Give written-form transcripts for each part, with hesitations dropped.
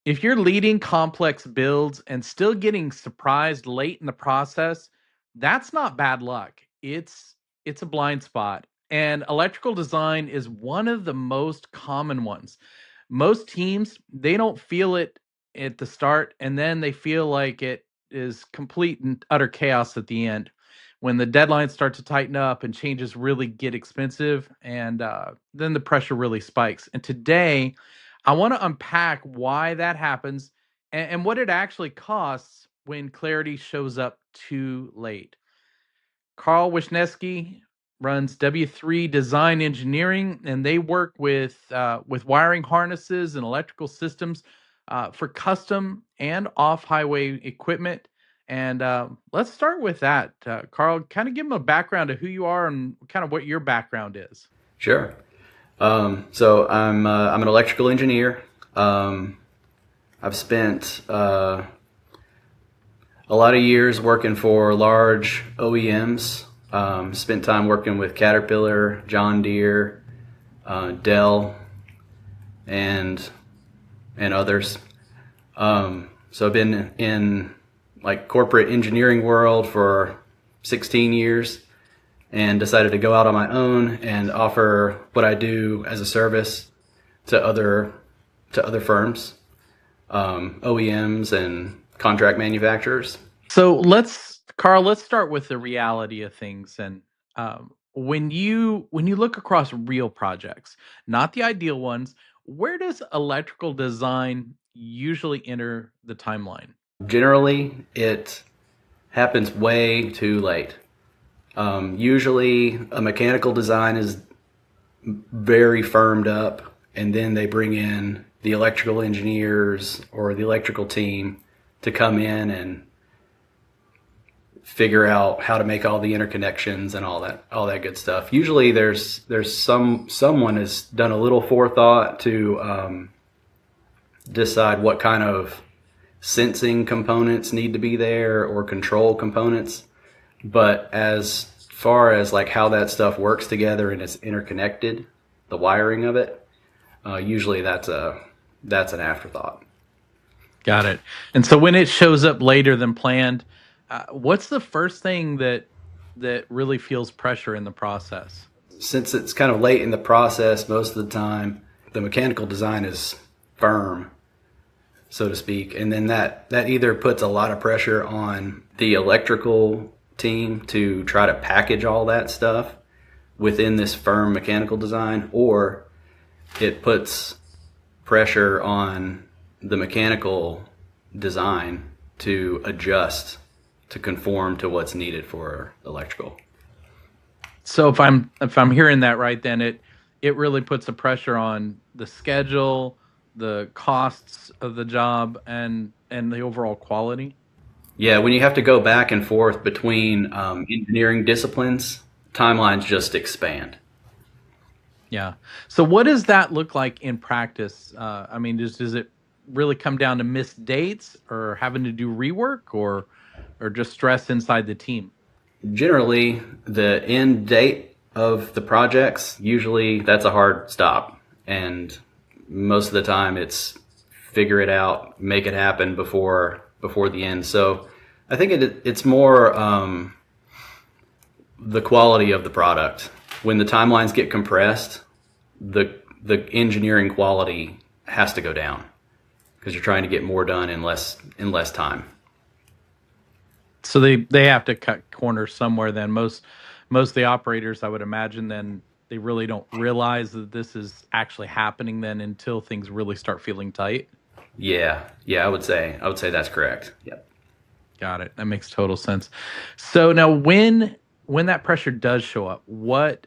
If you're leading complex builds and still getting surprised late in the process, that's not bad luck. It's a blind spot. And electrical design is one of the most common ones. Most teams, they don't feel it at the start and then they feel like it is complete and utter chaos at the end. When the deadlines start to tighten up and changes really get expensive, and then the pressure really spikes. And today, I want to unpack why that happens and what it actually costs when clarity shows up too late. Carl Wyshneski runs W3 Design Engineering, and they work with wiring harnesses and electrical systems for custom and off-highway equipment. And let's start with that, Carl. Kind of give them a background of who you are and kind of what your background is. Sure. So I'm an electrical engineer. I've spent a lot of years working for large OEMs. Spent time working with Caterpillar, John Deere, Dell, and others. So I've been in like corporate engineering world for 16 years, and decided to go out on my own and offer what I do as a service to other firms, OEMs and contract manufacturers. So Carl, let's start with the reality of things. And when you look across real projects, not the ideal ones, where does electrical design usually enter the timeline? Generally, it happens way too late. Usually, a mechanical design is very firmed up, and then they bring in the electrical engineers or the electrical team to come in and figure out how to make all the interconnections and all that good stuff. Usually, there's someone has done a little forethought to decide what kind of sensing components need to be there or control components. But as far as like how that stuff works together and it's interconnected, the wiring of it, usually that's an afterthought. Got it. And so when it shows up later than planned, what's the first thing that really feels pressure in the process? Since it's kind of late in the process, most of the time the mechanical design is firm, so to speak, and then that either puts a lot of pressure on the electrical team to try to package all that stuff within this firm mechanical design, or it puts pressure on the mechanical design to adjust to conform to what's needed for electrical. So if I'm hearing that right, then it really puts a pressure on the schedule, the costs of the job, and the overall quality. Yeah, when you have to go back and forth between engineering disciplines, timelines just expand. Yeah. So what does that look like in practice? I mean, does it really come down to missed dates or having to do rework or just stress inside the team? Generally, the end date of the projects, usually that's a hard stop. And most of the time it's figure it out, make it happen before the end. So I think it's more the quality of the product. When the timelines get compressed, the engineering quality has to go down because you're trying to get more done in less time. So they have to cut corners somewhere. Then most of the operators, I would imagine, then they really don't realize that this is actually happening then until things really start feeling tight. Yeah, I would say that's correct. Yep. Got it. That makes total sense. So now when that pressure does show up, what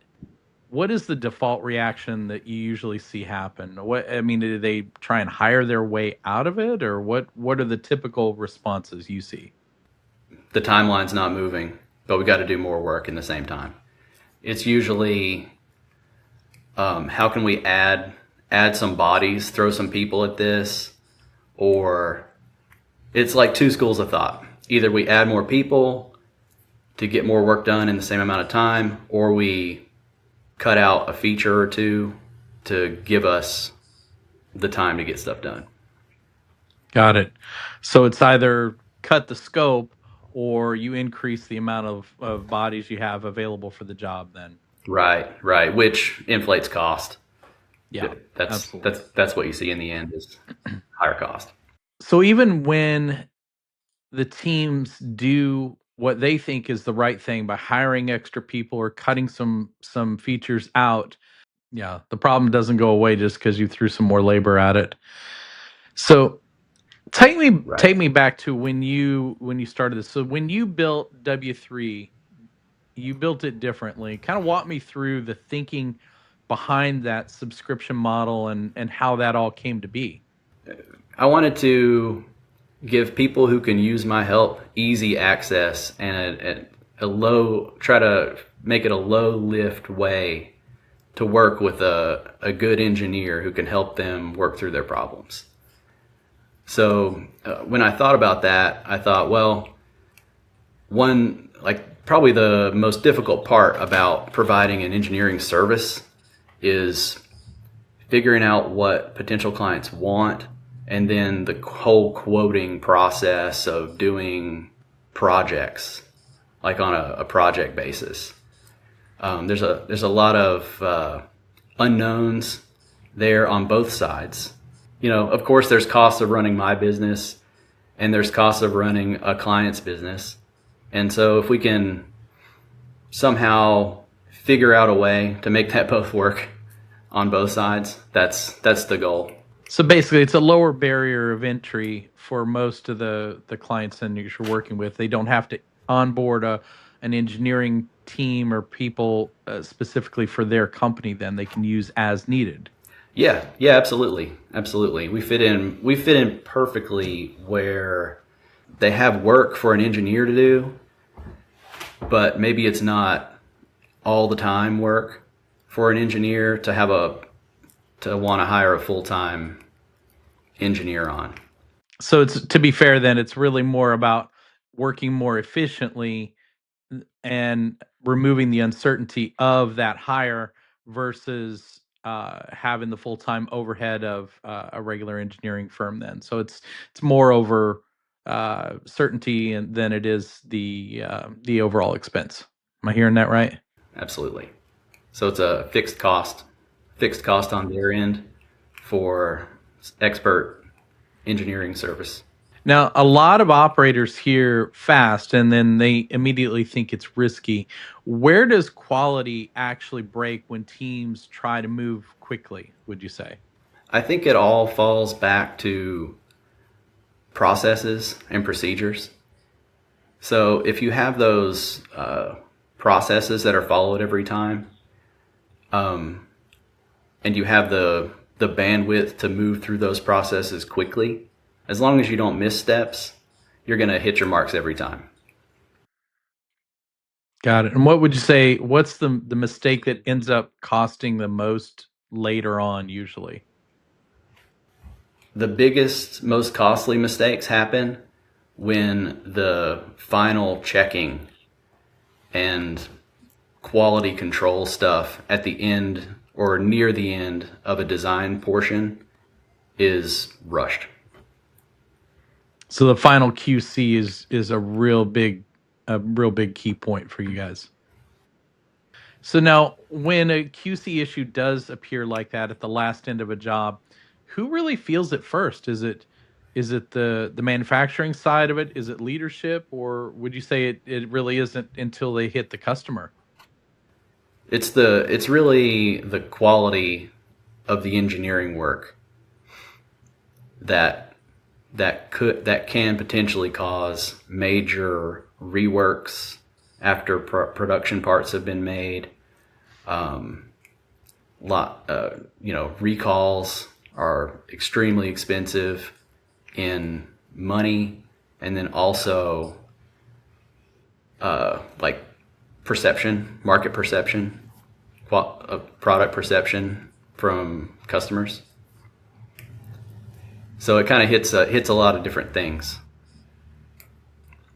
is the default reaction that you usually see happen? What I mean, do they try and hire their way out of it, or what are the typical responses you see? The timeline's not moving, but we got to do more work in the same time. It's usually how can we add some bodies, throw some people at this, or it's like two schools of thought. Either we add more people to get more work done in the same amount of time, or we cut out a feature or two to give us the time to get stuff done. Got it. So it's either cut the scope or you increase the amount of bodies you have available for the job then. Right, right, which inflates cost. Yeah, absolutely. That's what you see in the end is higher cost. So even when the teams do what they think is the right thing by hiring extra people or cutting some features out, yeah, the problem doesn't go away just because you threw some more labor at it. So Right. take me back to when you started this. So when you built W3, you built it differently. Kind of walk me through the thinking behind that subscription model and how that all came to be. I wanted to give people who can use my help easy access and a low, try to make it a low lift way to work with a good engineer who can help them work through their problems. So when I thought about that, I thought, well, one, like probably the most difficult part about providing an engineering service is figuring out what potential clients want, and then the whole quoting process of doing projects, like on a project basis. There's a lot of unknowns there on both sides. You know, of course, there's costs of running my business, and there's costs of running a client's business. And so, if we can somehow figure out a way to make that both work on both sides, that's the goal. So basically, it's a lower barrier of entry for most of the clients that you're working with. They don't have to onboard an engineering team or people specifically for their company. Then they can use as needed. Yeah, yeah, absolutely, absolutely. We fit in perfectly where they have work for an engineer to do, but maybe it's not all the time work for an engineer to have a to want to hire a full time engineer on. So it's to be fair, then it's really more about working more efficiently and removing the uncertainty of that hire versus having the full time overhead of a regular engineering firm. Then, so it's more over certainty and than it is the overall expense. Am I hearing that right? Absolutely. So it's a fixed cost on their end for expert engineering service. Now, a lot of operators hear fast and then they immediately think it's risky. Where does quality actually break when teams try to move quickly, would you say? I think it all falls back to processes and procedures. So if you have those processes that are followed every time, um, and you have the bandwidth to move through those processes quickly, as long as you don't miss steps, you're going to hit your marks every time. Got it. And what would you say, what's the mistake that ends up costing the most later on usually? The biggest, most costly mistakes happen when the final checking and quality control stuff at the end or near the end of a design portion is rushed. So the final QC is a real big key point for you guys. So now, when a QC issue does appear like that at the last end of a job, who really feels it first? Is it the manufacturing side of it? Is it leadership, or would you say it really isn't until they hit the customer? It's really the quality of the engineering work that that can potentially cause major reworks after production parts have been made. Um, recalls are extremely expensive in money, and then also like perception, market perception, product perception from customers. So it kind of hits a lot of different things.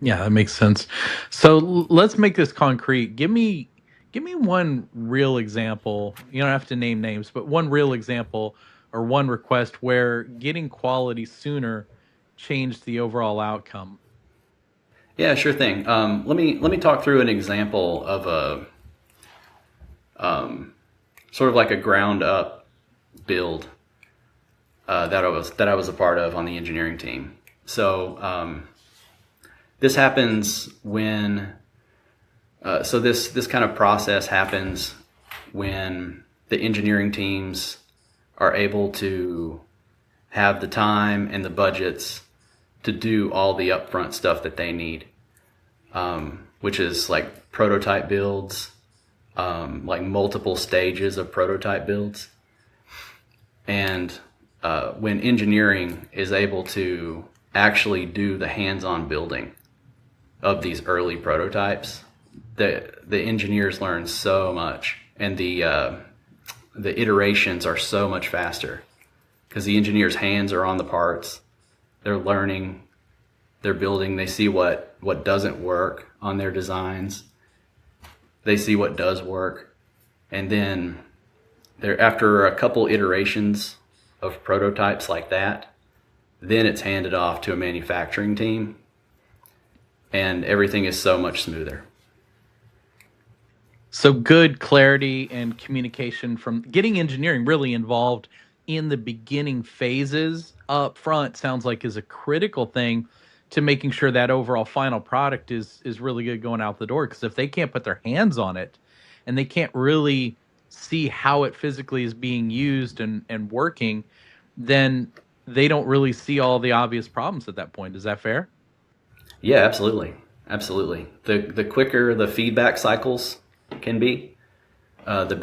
Yeah, that makes sense. So let's make this concrete. Give me one real example. You don't have to name names, but one real example or one request where getting quality sooner change the overall outcome? Yeah, sure thing. Let me talk through an example of a sort of like a ground up build that I was a part of on the engineering team. So this happens when this kind of process happens when the engineering teams are able to have the time and the budgets to do all the upfront stuff that they need, which is like prototype builds, like multiple stages of prototype builds. And when engineering is able to actually do the hands-on building of these early prototypes, the engineers learn so much, and the iterations are so much faster because the engineers' hands are on the parts. They're learning, they're building, they see what doesn't work on their designs. They see what does work. And then after a couple iterations of prototypes like that, then it's handed off to a manufacturing team and everything is so much smoother. So good clarity and communication from getting engineering really involved in the beginning phases up front sounds like is a critical thing to making sure that overall final product is really good going out the door. Because if they can't put their hands on it and they can't really see how it physically is being used and working, then they don't really see all the obvious problems at that point. Is that fair? Yeah, absolutely. Absolutely. The quicker the feedback cycles can be, the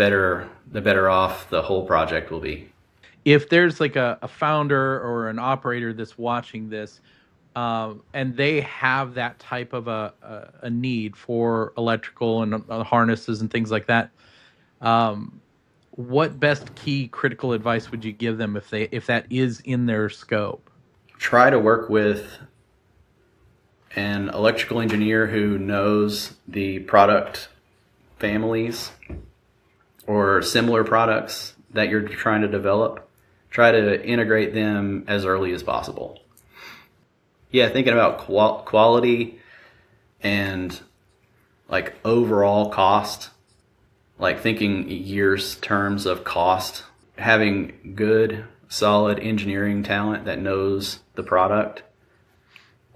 better off the whole project will be. If there's like a founder or an operator that's watching this, and they have that type of a need for electrical and harnesses and things like that, what best key critical advice would you give them if that is in their scope? Try to work with an electrical engineer who knows the product families or similar products that you're trying to develop. Try to integrate them as early as possible. Yeah, thinking about quality and like overall cost, like thinking years terms of cost, having good, solid engineering talent that knows the product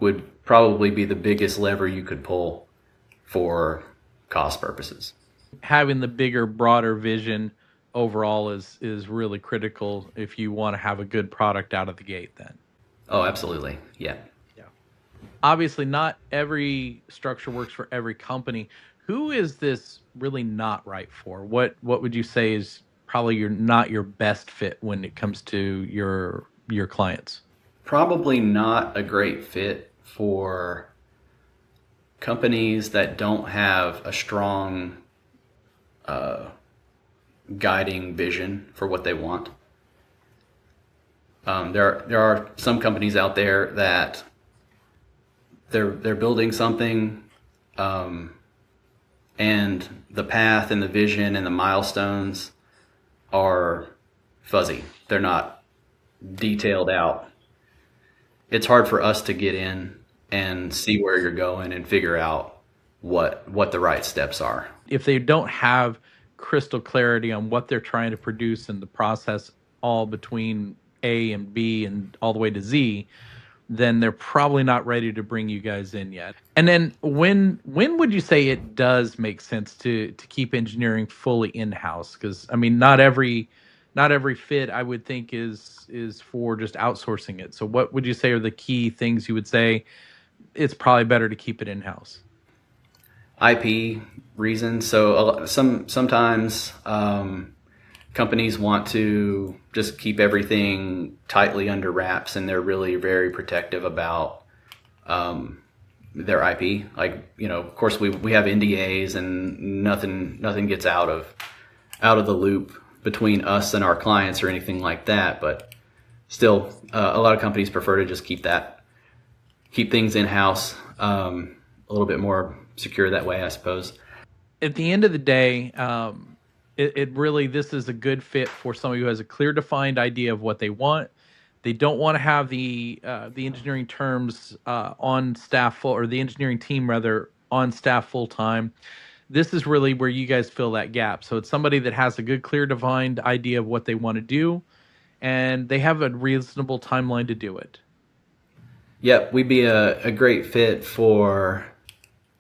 would probably be the biggest lever you could pull for cost purposes. Having the bigger, broader vision overall is really critical if you want to have a good product out of the gate then. Oh, absolutely. Yeah. Yeah. Obviously, not every structure works for every company. Who is this really not right for? What would you say is probably not your best fit when it comes to your clients? Probably not a great fit for companies that don't have a strong guiding vision for what they want. There are some companies out there that they're building something, and the path and the vision and the milestones are fuzzy. They're not detailed out. It's hard for us to get in and see where you're going and figure out what the right steps are. If they don't have crystal clarity on what they're trying to produce in the process, all between A and B and all the way to Z, then they're probably not ready to bring you guys in yet. And then when would you say it does make sense to keep engineering fully in-house? Because I mean, not every fit I would think is for just outsourcing it. So what would you say are the key things you would say it's probably better to keep it in-house? IP reasons. So sometimes companies want to just keep everything tightly under wraps, and they're really very protective about their IP. Like, of course we have NDAs, and nothing gets out of the loop between us and our clients or anything like that. But still, a lot of companies prefer to just keep things in house, a little bit more secure that way, I suppose. At the end of the day, it really, this is a good fit for somebody who has a clear defined idea of what they want. They don't want to have the engineering terms on staff full, or the engineering team rather, on staff full time. This is really where you guys fill that gap. So it's somebody that has a good, clear, defined idea of what they want to do, and they have a reasonable timeline to do it. Yep, we'd be a great fit for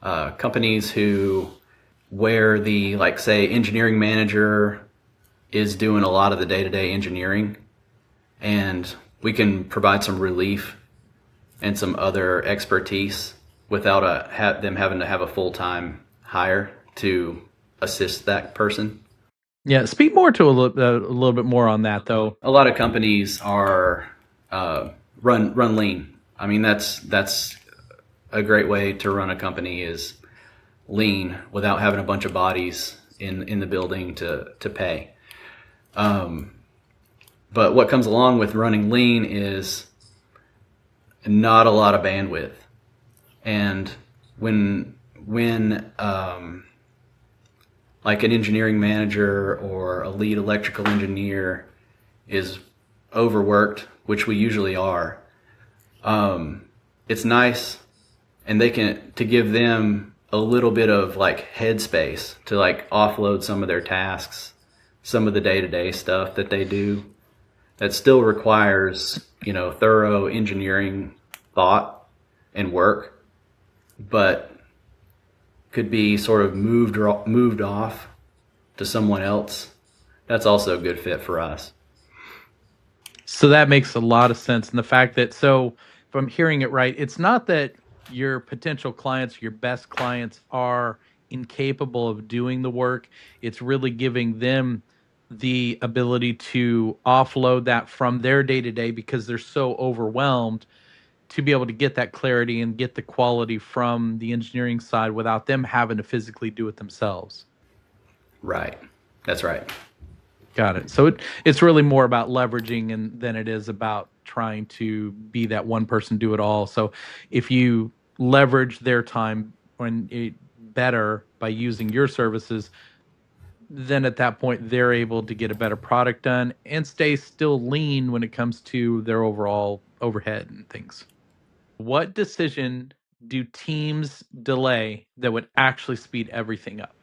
companies who, where the, like, say, engineering manager is doing a lot of the day-to-day engineering, and we can provide some relief and some other expertise without them having to have a full-time hire to assist that person. Yeah, speak more to a little bit more on that, though. A lot of companies are run lean. I mean, that's a great way to run a company, is lean without having a bunch of bodies in the building to pay. But what comes along with running lean is not a lot of bandwidth. And when like an engineering manager or a lead electrical engineer is overworked, which we usually are, it's nice, and to give them a little bit of like headspace to like offload some of their tasks, some of the day-to-day stuff that they do that still requires, thorough engineering thought and work, but could be sort of moved off to someone else. That's also a good fit for us. So that makes a lot of sense. And the fact that, so if I'm hearing it right, it's not that your potential clients, your best clients, are incapable of doing the work. It's really giving them the ability to offload that from their day-to-day, because they're so overwhelmed, to be able to get that clarity and get the quality from the engineering side without them having to physically do it themselves. Right. That's right. Got it. So it's really more about leveraging than it is about trying to be that one person do it all. So if you leverage their time better by using your services, then at that point they're able to get a better product done and stay still lean when it comes to their overall overhead and things. What decision do teams delay that would actually speed everything up?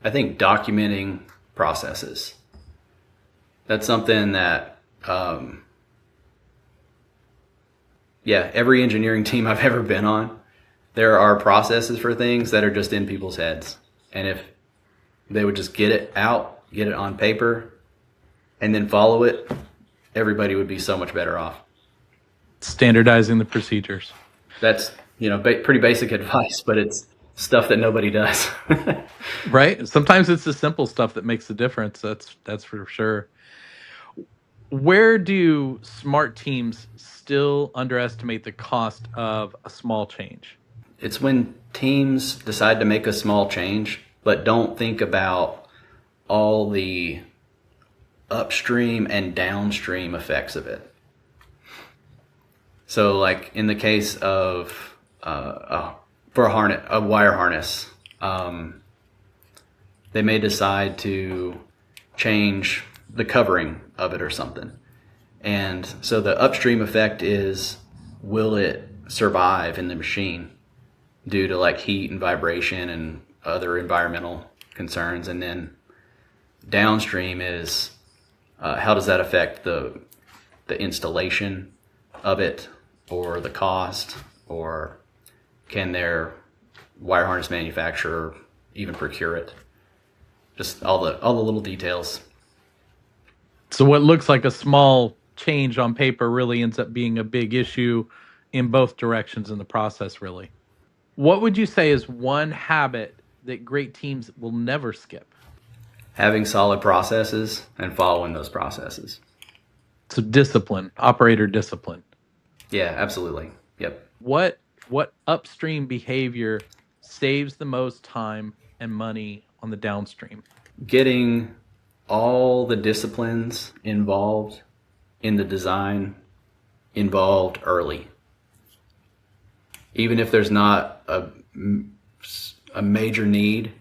I think documenting processes. That's something that, every engineering team I've ever been on, there are processes for things that are just in people's heads. And if they would just get it out, get it on paper, and then follow it, everybody would be so much better off. Standardizing the procedures. That's, pretty basic advice, but it's stuff that nobody does. Right? Sometimes it's the simple stuff that makes the difference. That's for sure. Where do smart teams still underestimate the cost of a small change? It's when teams decide to make a small change, but don't think about all the upstream and downstream effects of it. So, like in the case of for a wire harness, they may decide to change the covering of it or something. And so the upstream effect is, will it survive in the machine due to like heat and vibration and other environmental concerns? And then downstream is, how does that affect the installation of it, or the cost, or can their wire harness manufacturer even procure it? Just all the little details. So what looks like a small change on paper really ends up being a big issue in both directions in the process, really. What would you say is one habit that great teams will never skip? Having solid processes and following those processes. So discipline, operator discipline. Yeah, absolutely. Yep. What upstream behavior saves the most time and money on the downstream? Getting all the disciplines involved in the design involved early. Even if there's not a major need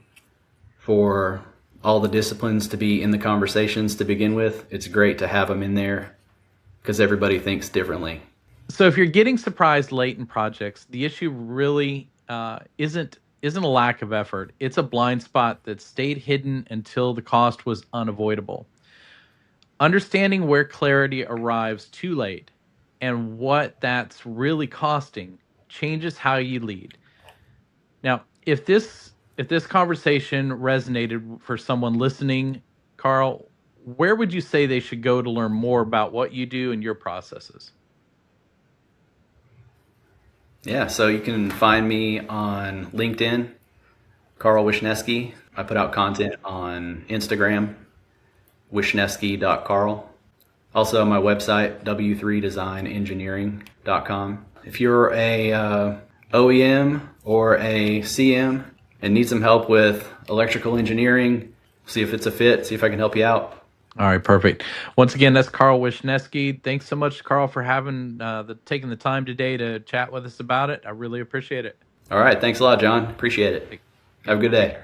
for all the disciplines to be in the conversations to begin with, it's great to have them in there because everybody thinks differently. So if you're getting surprised late in projects, the issue really isn't a lack of effort. It's a blind spot that stayed hidden until the cost was unavoidable. Understanding where clarity arrives too late and what that's really costing changes how you lead. Now, if this conversation resonated for someone listening, Carl, where would you say they should go to learn more about what you do and your processes? Yeah, so you can find me on LinkedIn, Carl Wyshneski. I put out content on Instagram, wyshneski.carl. Also, my website, w3designengineering.com. If you're a OEM or a CM and need some help with electrical engineering, see if it's a fit, see if I can help you out. All right, perfect. Once again, that's Carl Wyshneski. Thanks so much, Carl, for having taking the time today to chat with us about it. I really appreciate it. All right, thanks a lot, John. Appreciate it. Have a good day.